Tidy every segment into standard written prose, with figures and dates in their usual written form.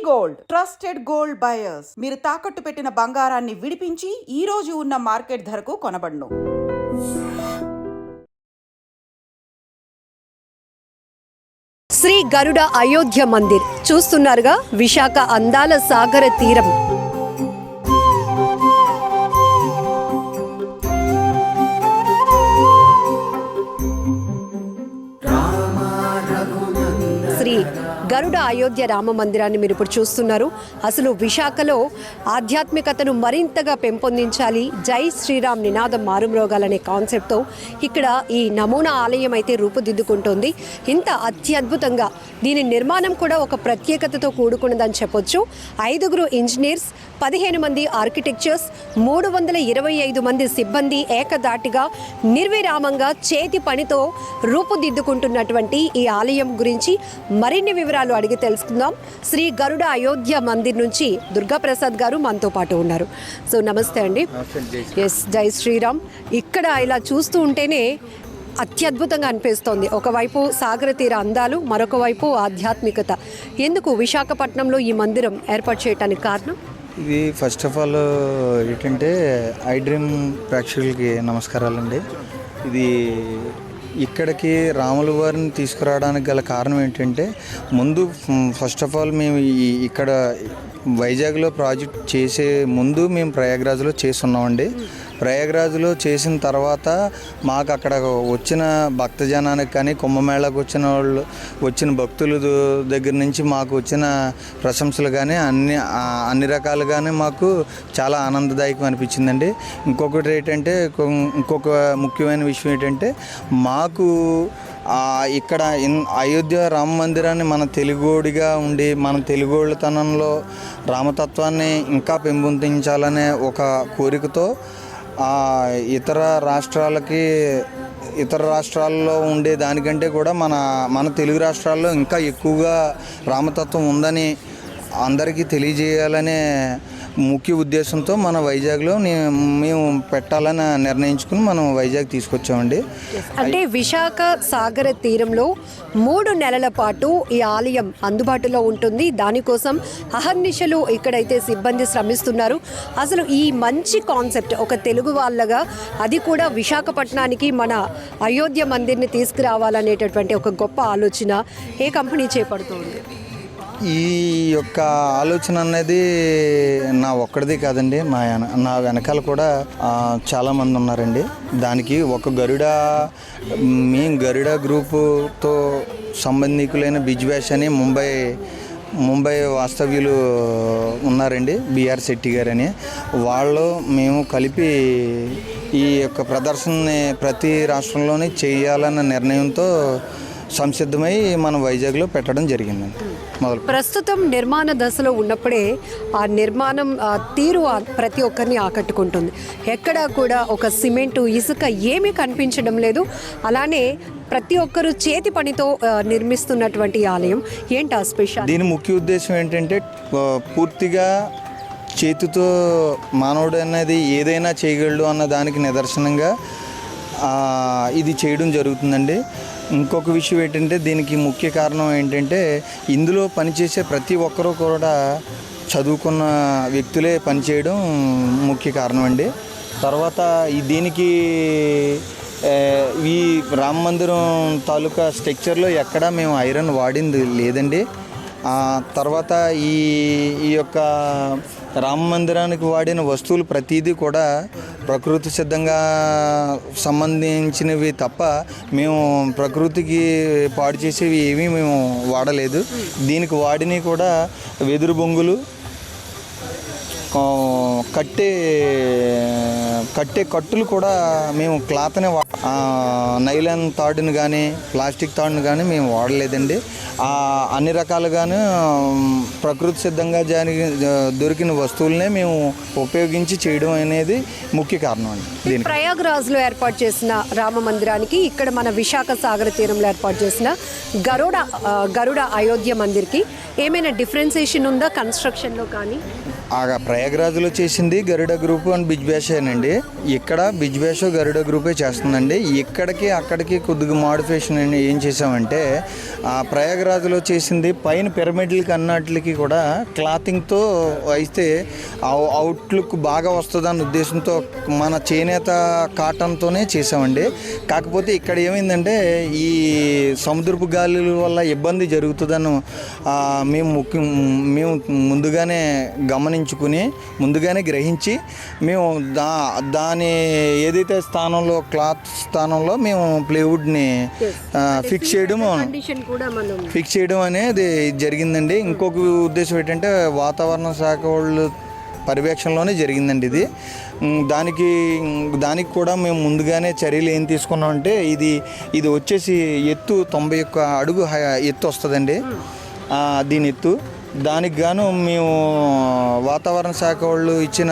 Gold trusted gold buyers. మీరు తాకట్టు పెట్టిన బంగారాన్ని విడిపించి ఈ రోజు ఉన్న మార్కెట్ ధరకు కొనబడును. శ్రీ గరుడ అయోధ్య మందిర్ చూస్తున్నారుగా, విశాఖ అందాల సాగర తీరం. శ్రీ గరుడ అయోధ్య రామ మందిరాన్ని మీరు ఇప్పుడు చూస్తున్నారు. అసలు విశాఖలో ఆధ్యాత్మికతను మరింతగా పెంపొందించాలి, జై శ్రీరామ్ నినాదం మారుమ్రోగాలనే కాన్సెప్ట్తో ఇక్కడ ఈ నమూనా ఆలయం అయితే రూపుదిద్దుకుంటోంది. ఇంత అత్యద్భుతంగా దీని నిర్మాణం కూడా ఒక ప్రత్యేకతతో కూడుకున్నదని చెప్పొచ్చు. 5 ఇంజనీర్స్, 15 మంది ఆర్కిటెక్చర్స్, 325 మంది సిబ్బంది ఏకదాటిగా నిర్విరామంగా చేతి పనితో రూపుదిద్దుకుంటున్నటువంటి ఈ ఆలయం గురించి మరిన్ని వివరాలు అడిగి తెలుసుకుందాం. శ్రీ గరుడ అయోధ్య మందిర్ నుంచి దుర్గా ప్రసాద్ గారు మనతో పాటు ఉన్నారు. సో నమస్తే అండి. ఎస్, జై శ్రీరామ్. ఇక్కడ ఇలా చూస్తూ ఉంటేనే అత్యద్భుతంగా అనిపిస్తోంది. ఒకవైపు సాగర తీర అందాలు, మరొక వైపు ఆధ్యాత్మికత. ఎందుకు విశాఖపట్నంలో ఈ మందిరం ఏర్పాటు చేయడానికి కారణం? ఇది ఫస్ట్ ఆఫ్ ఆల్ ఏంటంటే ఐ డ్రీమ్ ప్రేక్షకులకి నమస్కారాలండి. ఇది ఇక్కడికి రాముల వారిని తీసుకురావడానికి గల కారణం ఏంటంటే, ముందు ఫస్ట్ ఆఫ్ ఆల్ మేము ఇక్కడ వైజాగ్లో ప్రాజెక్ట్ చేసే ముందు మేము ప్రయాగ్రాజ్లో చేస్తున్నామండి. ప్రయాగ్రాజ్లో చేసిన తర్వాత మాకు అక్కడ వచ్చిన భక్తజనానికి కానీ, కుంభమేళకు వచ్చిన భక్తుల దగ్గర నుంచి మాకు వచ్చిన ప్రశంసలు కానీ అన్ని రకాలుగానే మాకు చాలా ఆనందదాయకం అనిపించిందండి. ఇంకొకటి ఏంటంటే, ఇంకొక ముఖ్యమైన విషయం ఏంటంటే, మాకు ఇక్కడ అయోధ్య రామ మందిరాన్ని మన తెలుగోడిగా ఉండి మన తెలుగోళ్ళతనంలో రామతత్వాన్ని ఇంకా పెంపొందించాలనే ఒక కోరికతో ఇతర రాష్ట్రాల్లో ఉండే దానికంటే కూడా మన తెలుగు రాష్ట్రాల్లో ఇంకా ఎక్కువగా రామతత్వం ఉందని అందరికీ తెలియజేయాలనే ముఖ్య ఉద్దేశంతో మన వైజాగ్లో మేము పెట్టాలని నిర్ణయించుకుని మనం వైజాగ్ తీసుకొచ్చామండి. అంటే విశాఖ సాగర తీరంలో 3 నెలల పాటు ఈ ఆలయం అందుబాటులో ఉంటుంది. దానికోసం అహర్నిశలు ఇక్కడైతే సిబ్బంది శ్రమిస్తున్నారు. అసలు ఈ మంచి కాన్సెప్ట్ ఒక తెలుగు వాళ్ళగా, అది కూడా విశాఖపట్నానికి మన అయోధ్య మందిర్ని తీసుకురావాలనేటటువంటి ఒక గొప్ప ఆలోచన ఏ కంపెనీ చేపడుతుంది? ఈ యొక్క ఆలోచన అనేది నా ఒక్కడిది కాదండి, నా వెనకాల కూడా చాలామంది ఉన్నారండి. దానికి ఒక గరుడ గ్రూపుతో సంబంధికులైన బిజ్వాష్ అని ముంబై వాస్తవ్యులు ఉన్నారండి, బిఆర్ శెట్టి గారని. వాళ్ళు మేము కలిపి ఈ యొక్క ప్రదర్శనని ప్రతి రాష్ట్రంలోనే చేయాలన్న నిర్ణయంతో సంసిద్ధమై మనం వైజాగ్లో పెట్టడం జరిగిందండి. ప్రస్తుతం నిర్మాణ దశలో ఉన్నప్పుడే ఆ నిర్మాణం తీరు ప్రతి ఒక్కరిని ఆకట్టుకుంటుంది. ఎక్కడా కూడా ఒక సిమెంటు, ఇసుక ఏమీ కనిపించడం లేదు. అలానే ప్రతి ఒక్కరు చేతి పనితో నిర్మిస్తున్నటువంటి ఆలయం ఏంటి ఆ స్పెషల్? దీని ముఖ్య ఉద్దేశం ఏంటంటే, పూర్తిగా చేతితో మానవుడు అనేది ఏదైనా చేయగలడు అన్న దానికి నిదర్శనంగా ఇది చేయడం జరుగుతుందండి. ఇంకొక విషయం ఏంటంటే, దీనికి ముఖ్య కారణం ఏంటంటే, ఇందులో పనిచేసే ప్రతి ఒక్కరూ కూడా చదువుకున్న వ్యక్తులే పనిచేయడం ముఖ్య కారణం అండి. తర్వాత దీనికి ఈ రామ మందిరం తాలూకా స్ట్రక్చర్లో ఎక్కడా మేము ఐరన్ వాడింది లేదండి. తర్వాత ఈ యొక్క రామ మందిరానికి వాడిన వస్తువులు ప్రతిదీ కూడా ప్రకృతి సిద్ధంగా సంబంధించినవి తప్ప మేము ప్రకృతికి పాడు చేసేవి ఏమీ మేము వాడలేదు. దీనికి వాడినవి కూడా వెదురు బొంగులు, కట్టే కట్టులు కూడా మేము క్లాత్నే నైలాన్ తాడుని కానీ ప్లాస్టిక్ తాడుని కానీ మేము వాడలేదండి. అన్ని రకాలుగాను ప్రకృతి సిద్ధంగా దొరికిన వస్తువులనే మేము ఉపయోగించి చేయడం అనేది ముఖ్య కారణం అండి. దీనికి ప్రయాగ్రాజ్లో ఏర్పాటు చేసిన రామ మందిరానికి, ఇక్కడ మన విశాఖ సాగర తీరంలో ఏర్పాటు చేసిన గరుడ అయోధ్య మందిర్కి ఏమైనా డిఫరెన్సియేషన్ ఉందా కన్స్ట్రక్షన్లో కానీ? ప్రయాగ్రాజ్లో చేసింది గరుడ గ్రూప్ అండ్ బిజ్బేషేనండి. ఇక్కడ బిజ్బేషో గరుడ గ్రూపే చేస్తుందండి. ఇక్కడికి అక్కడికి కొద్దిగా మోడిఫికేషన్ ఏం చేసామంటే ఆ ప్రయాగ్రాజ్లో చేసింది పైన పిరమిడ్లకి అన్నట్లకి కూడా క్లాతింగ్తో అయితే అవుట్లుక్ బాగా వస్తుందన్న ఉద్దేశంతో మన చేనేత కాటన్తోనే చేసామండి. కాకపోతే ఇక్కడ ఏమైందంటే ఈ సముద్రపు గాలుల వల్ల ఇబ్బంది జరుగుతుందని మేము ముందుగానే గమనించుకుని ముందుగానే గ్రహించి మేము దాని ఏదైతే స్థానంలో క్లాత్ స్థానంలో మేము ప్లేవుడ్ని ఫిక్స్ చేయడం అనేది జరిగిందండి. ఇంకొక ఉద్దేశం ఏంటంటే వాతావరణ శాఖ వాళ్ళు పర్యవేక్షణలోనే జరిగిందండి ఇది. దానికి కూడా మేము ముందుగానే చర్యలు ఏం తీసుకున్నామంటే ఇది వచ్చేసి ఎత్తు 91 అడుగు ఎత్తు వస్తుందండి. దీని ఎత్తు దానికి గాను మేము వాతావరణ శాఖ వాళ్ళు ఇచ్చిన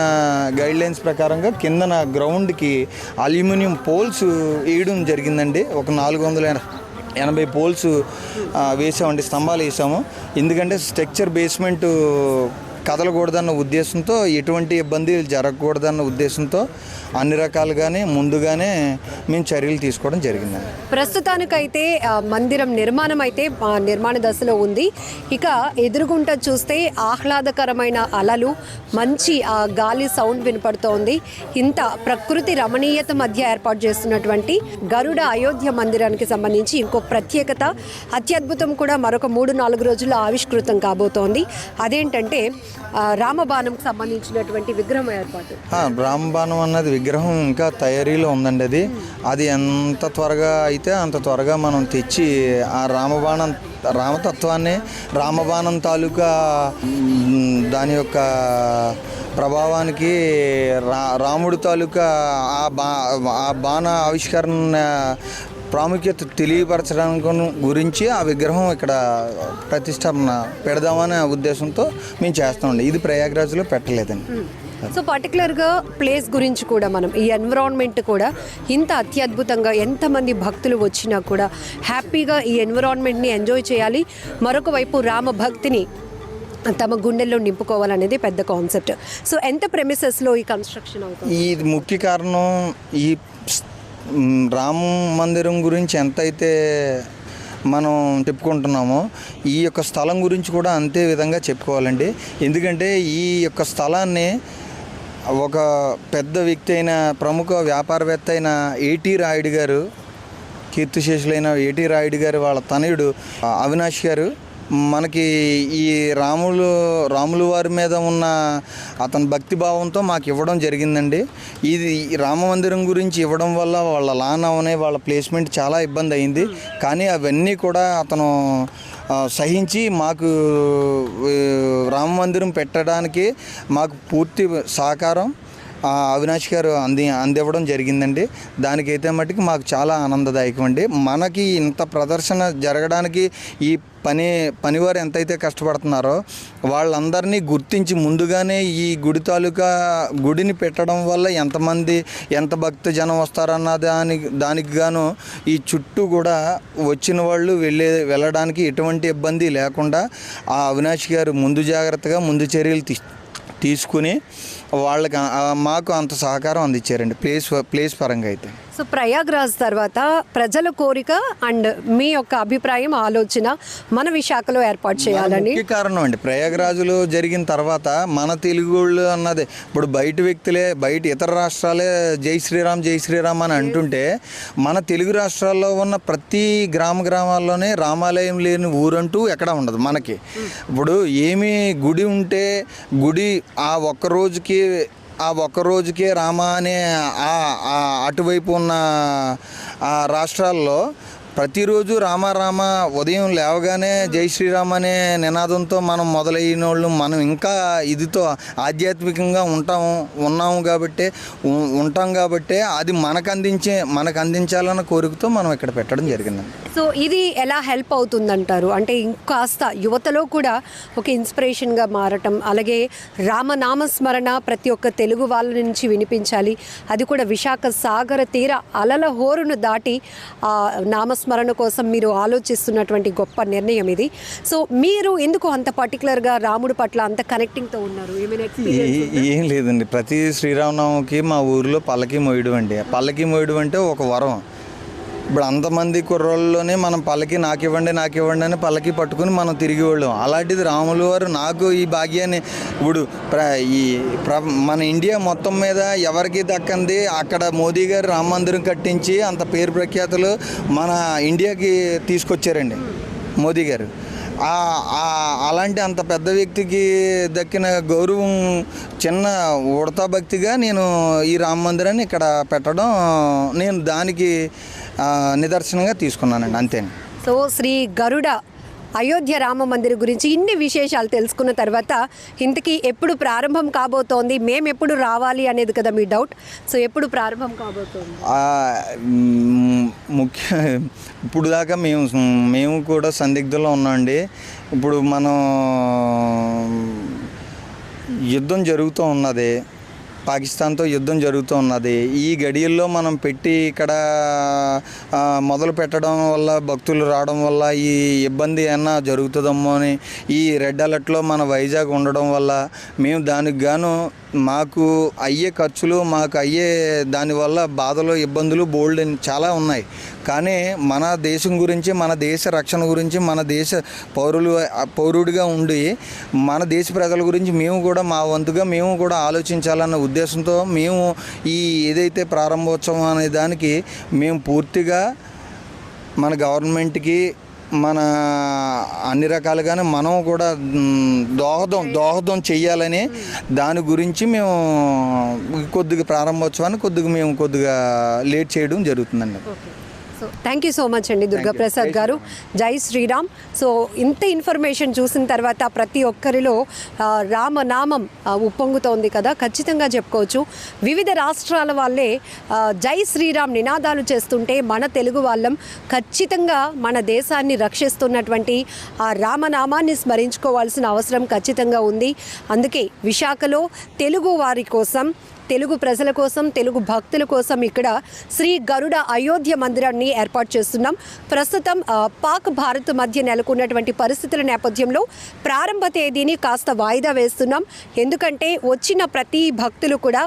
గైడ్లైన్స్ ప్రకారంగా కిందన గ్రౌండ్కి అల్యూమినియం పోల్స్ వేయడం జరిగిందండి. ఒక 480 పోల్స్ వేసామండి, స్తంభాలు వేసాము. ఎందుకంటే స్ట్రక్చర్ బేస్మెంట్ కదలకూడదన్న ఉద్దేశంతో, ఎటువంటి ఇబ్బందులు జరగకూడదన్న ఉద్దేశంతో అన్ని రకాలుగానే ముందుగానే మేము చర్యలు తీసుకోవడం జరిగిందండి. ప్రస్తుతానికైతే మందిరం నిర్మాణం అయితే నిర్మాణ దశలో ఉంది. ఇక ఎదురుగుంట చూస్తే ఆహ్లాదకరమైన అలలు, మంచి గాలి సౌండ్ వినపడుతోంది. ఇంత ప్రకృతి రమణీయత మధ్య ఏర్పాటు చేస్తున్నటువంటి గరుడ అయోధ్య మందిరానికి సంబంధించి ఇంకో ప్రత్యేకత, అత్యద్భుతం కూడా మరొక 3-4 రోజుల్లో ఆవిష్కృతం కాబోతోంది. అదేంటంటే రామబాణంకి సంబంధించినటువంటి విగ్రహం ఏర్పాటు. రామబాణం అన్నది విగ్రహం ఇంకా తయారీలో ఉందండి. అది ఎంత త్వరగా అయితే అంత త్వరగా మనం తెచ్చి ఆ రామతత్వాన్ని, రామబాణం తాలూకా దాని యొక్క ప్రభావానికి రాముడి తాలూకా ఆ బాణ ఆవిష్కరణ ప్రాముఖ్యత తెలియపరచడానికి గురించి ఆ విగ్రహం ఇక్కడ ప్రతిష్టాపన పెడదామనే ఉద్దేశంతో మేము చేస్తామండి. ఇది ప్రయాగ్రాజ్లో పెట్టలేదండి. సో పర్టికులర్గా ప్లేస్ గురించి కూడా మనం ఈ ఎన్విరాన్మెంట్ కూడా ఇంత అత్యద్భుతంగా ఎంతమంది భక్తులు వచ్చినా కూడా హ్యాపీగా ఈ ఎన్విరాన్మెంట్ని ఎంజాయ్ చేయాలి. మరొక వైపు రామ భక్తిని తమ గుండెల్లో నింపుకోవాలనేది పెద్ద కాన్సెప్ట్. సో ఎంత ప్రెమిసెస్లో ఈ కన్స్ట్రక్షన్ అవుతుంది? ఇది ముఖ్య కారణం. ఈ రామ మందిరం గురించి ఎంతైతే మనం చెప్పుకుంటున్నామో ఈ యొక్క స్థలం గురించి కూడా అంతే విధంగా చెప్పుకోవాలండి. ఎందుకంటే ఈ యొక్క స్థలాన్ని ఒక పెద్ద వ్యక్తి అయిన, ప్రముఖ వ్యాపారవేత్త అయిన ఏటీ రాయుడు గారు, కీర్తిశేషులైన ఏటీ రాయుడు గారు వాళ్ళ తనయుడు అవినాష్ గారు మనకి ఈ రాములు వారి మీద ఉన్న అతని భక్తిభావంతో మాకు ఇవ్వడం జరిగిందండి. ఇది రామ మందిరం గురించి ఇవ్వడం వల్ల వాళ్ళ లాన్ అవనే వాళ్ళ ప్లేస్మెంట్ చాలా ఇబ్బంది అయింది. కానీ అవన్నీ కూడా అతను సహించి మాకు రామ మందిరం పెట్టడానికి మాకు పూర్తి సహకారం అవినాష్ గారు అందివ్వడం జరిగిందండి. దానికైతే మట్టుకు మాకు చాలా ఆనందదాయకం అండి. మనకి ఇంత ప్రదర్శన జరగడానికి ఈ పనివారు ఎంతైతే కష్టపడుతున్నారో వాళ్ళందరినీ గుర్తించి ముందుగానే ఈ గుడిని పెట్టడం వల్ల ఎంత భక్త జనం వస్తారన్న దానికి గాను ఈ చుట్టూ కూడా వచ్చిన వాళ్ళు వెళ్ళడానికి ఎటువంటి ఇబ్బంది లేకుండా ఆ అవినాష్ గారు ముందు జాగ్రత్తగా ముందు చర్యలు తీసుకుని వాళ్ళకి మాకు అంత సహకారం అందించారండి ప్లేస్ పరంగా అయితే. సో ప్రయాగ్రాజ్ తర్వాత ప్రజల కోరిక అండ్ మీ యొక్క అభిప్రాయం, ఆలోచన మన విశాఖలో ఏర్పాటు చేయాలని ముఖ్య కారణం అండి. ప్రయాగ్రాజ్లో జరిగిన తర్వాత మన తెలుగు వాళ్ళు అన్నది ఇప్పుడు బయట ఇతర రాష్ట్రాలే జై శ్రీరామ్ అని అంటుంటే మన తెలుగు రాష్ట్రాల్లో ఉన్న ప్రతి గ్రామాల్లోనే రామాలయం లేని ఊరంటూ ఎక్కడ ఉండదు మనకి. ఇప్పుడు ఏమి గుడి ఉంటే ఆ ఒక్క రోజుకే రామ అనే అటువైపు ఉన్న ఆ రాష్ట్రాల్లో ప్రతిరోజు రామ ఉదయం లేవగానే జై శ్రీరామ్ అనే నినాదంతో మనం మొదలైన వాళ్ళు మనం ఇంకా ఇదితో ఆధ్యాత్మికంగా ఉంటాం కాబట్టి అది మనకు అందించాలన్న కోరికతో మనం ఇక్కడ పెట్టడం జరిగిందండి. సో ఇది ఎలా హెల్ప్ అవుతుందంటారు? అంటే ఇంకాస్త యువతలో కూడా ఒక ఇన్స్పిరేషన్గా మారటం, అలాగే రామనామస్మరణ ప్రతి ఒక్క తెలుగు వాళ్ళ నుంచి వినిపించాలి. అది కూడా విశాఖ సాగర తీర అలల హోరును దాటి నామస్మరణ పునఃస్మరణ కోసం మీరు ఆలోచిస్తున్నటువంటి గొప్ప నిర్ణయం ఇది. సో మీరు ఎందుకు అంత పర్టికులర్గా రాముడి పట్ల అంత కనెక్టింగ్తో ఉన్నారు? ఏమైనా ఎక్స్పీరియన్స్? ఏం లేదండి, ప్రతి శ్రీరామనవమికి మా ఊరిలో పల్లకి మోయడం అండి. పల్లకి మోయడం అంటే ఒక వరం. ఇప్పుడు అంతమంది కుర్రోళ్ళలోనే మనం పల్లకి నాకు ఇవ్వండి అని పల్లకి పట్టుకుని మనం తిరిగి వెళ్ళాం. అలాంటిది రాములు వారు నాకు ఈ భాగ్యాన్ని ఇప్పుడు మన ఇండియా మొత్తం మీద ఎవరికి దక్కంది అక్కడ మోదీ గారు రామ మందిరం కట్టించి అంత పేరు ప్రఖ్యాతులు మన ఇండియాకి తీసుకొచ్చారండి మోదీ గారు. అలాంటి అంత పెద్ద వ్యక్తికి దక్కిన గౌరవం చిన్న ఉడతా భక్తిగా నేను ఈ రామ మందిరాన్ని ఇక్కడ పెట్టడం నేను దానికి నిదర్శనంగా తీసుకున్నానండి, అంతేని. సో శ్రీ గరుడ అయోధ్య రామ మందిర్ గురించి ఇన్ని విశేషాలు తెలుసుకున్న తర్వాత ఇంతకీ ఎప్పుడు ప్రారంభం కాబోతోంది, మేము ఎప్పుడు రావాలి అనేది కదా మీ డౌట్. సో ఎప్పుడు ప్రారంభం కాబోతోంది? ఇప్పుడు దాకా మేము కూడా సందిగ్ధంలో ఉన్నామండి. ఇప్పుడు మనం యుద్ధం జరుగుతూ ఉన్నది, పాకిస్తాన్తో యుద్ధం జరుగుతూ ఉన్నది. ఈ గడియల్లో మనం పెట్టి ఇక్కడ మొదలు పెట్టడం వల్ల భక్తులు రావడం వల్ల ఈ ఇబ్బంది ఏమన్నా జరుగుతుందేమో అని ఈ రెడ్ అలర్ట్లో మన వైజాగ్ ఉండడం వల్ల మేము దానికి గాను మాకు అయ్యే ఖర్చులు, మాకు అయ్యే దానివల్ల బాధలు, ఇబ్బందులు బోల్డ్ చాలా ఉన్నాయి. కానీ మన దేశం గురించి, మన దేశ రక్షణ గురించి, మన దేశ పౌరుడిగా ఉండి మన దేశ ప్రజల గురించి మేము కూడా మా వంతుగా మేము కూడా ఆలోచించాలన్న ఉద్దేశంతో మేము ఈ ఏదైతే ప్రారంభోత్సవం అనే దానికి మేము పూర్తిగా మన గవర్నమెంట్కి మన అన్ని రకాలుగానే మనం కూడా దోహదం చెయ్యాలని దాని గురించి మేము కొద్దిగా ప్రారంభోత్సవాన్ని కొద్దిగా లేట్ చేయడం జరుగుతుందండి. So thank you so much అండి దుర్గాప్రసాద్ గారు. జై శ్రీరామ్. సో ఇంత ఇన్ఫర్మేషన్ చూసిన తర్వాత ప్రతి ఒక్కరిలో రామనామం ఉప్పొంగుతోంది కదా, ఖచ్చితంగా చెప్పుకోవచ్చు. వివిధ రాష్ట్రాల వాళ్ళే జై శ్రీరామ్ నినాదాలు చేస్తుంటే మన తెలుగు వాళ్ళం ఖచ్చితంగా మన దేశాన్ని రక్షిస్తున్నటువంటి ఆ రామనామాన్ని స్మరించుకోవాల్సిన అవసరం ఖచ్చితంగా ఉంది. అందుకే విశాఖలో తెలుగు వారి కోసం, తెలుగు ప్రజల కోసం, తెలుగు భక్తుల కోసం ఇక్కడ శ్రీ గరుడ అయోధ్య మందిరాన్ని ఏర్పాటు చేస్తున్నాం. ప్రస్తుతం పాక్ భారత్ మధ్య నెలకొన్నటువంటి పరిస్థితుల నేపథ్యంలో ప్రారంభ తేదీని కాస్త వాయిదా వేస్తున్నాం. ఎందుకంటే వచ్చిన ప్రతి భక్తులు కూడా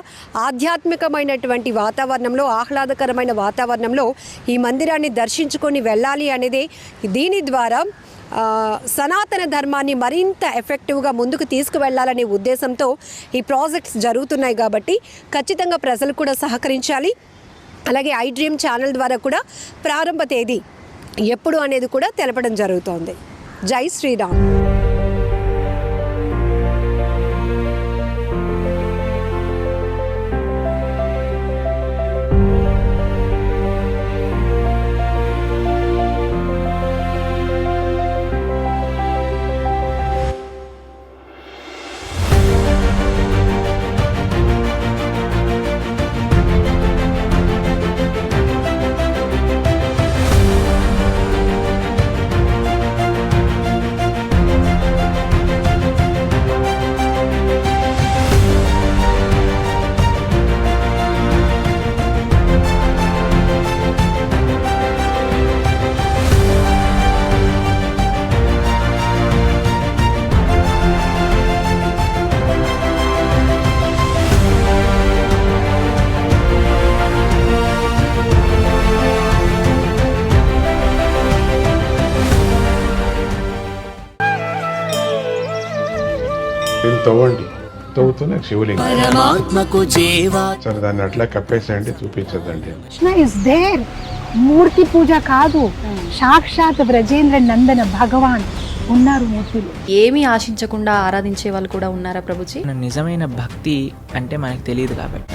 ఆధ్యాత్మికమైనటువంటి వాతావరణంలో, ఆహ్లాదకరమైన వాతావరణంలో ఈ మందిరాన్ని దర్శించుకొని వెళ్ళాలి అనేది, దీని ద్వారా సనాతన ధర్మాన్ని మరింత ఎఫెక్టివ్గా ముందుకు తీసుకువెళ్లాలనే ఉద్దేశంతో ఈ ప్రాజెక్ట్స్ జరుగుతున్నాయి. కాబట్టి ఖచ్చితంగా ప్రజలు కూడా సహకరించాలి. అలాగే ఐ డ్రీమ్ ఛానల్ ద్వారా కూడా ప్రారంభ తేదీ ఎప్పుడు అనేది కూడా తెలపడం జరుగుతోంది. జై శ్రీరామ్. తవ్వండి, తవ్వుతూనే శివలింగం. సరే దాన్ని అట్లా కప్పేసేయండి, చూపించదండి. Krishna is there. మూర్తి పూజ కాదు, సాక్షాత్ బ్రజేంద్ర నందన భగవాన్ ఉన్నారు మూర్తిలో. ఏమీ ఆశించకుండా ఆరాధించే వాళ్ళు కూడా ఉన్నారా ప్రభుజీ? నిజమైన భక్తి అంటే మనకు తెలియదు కాబట్టి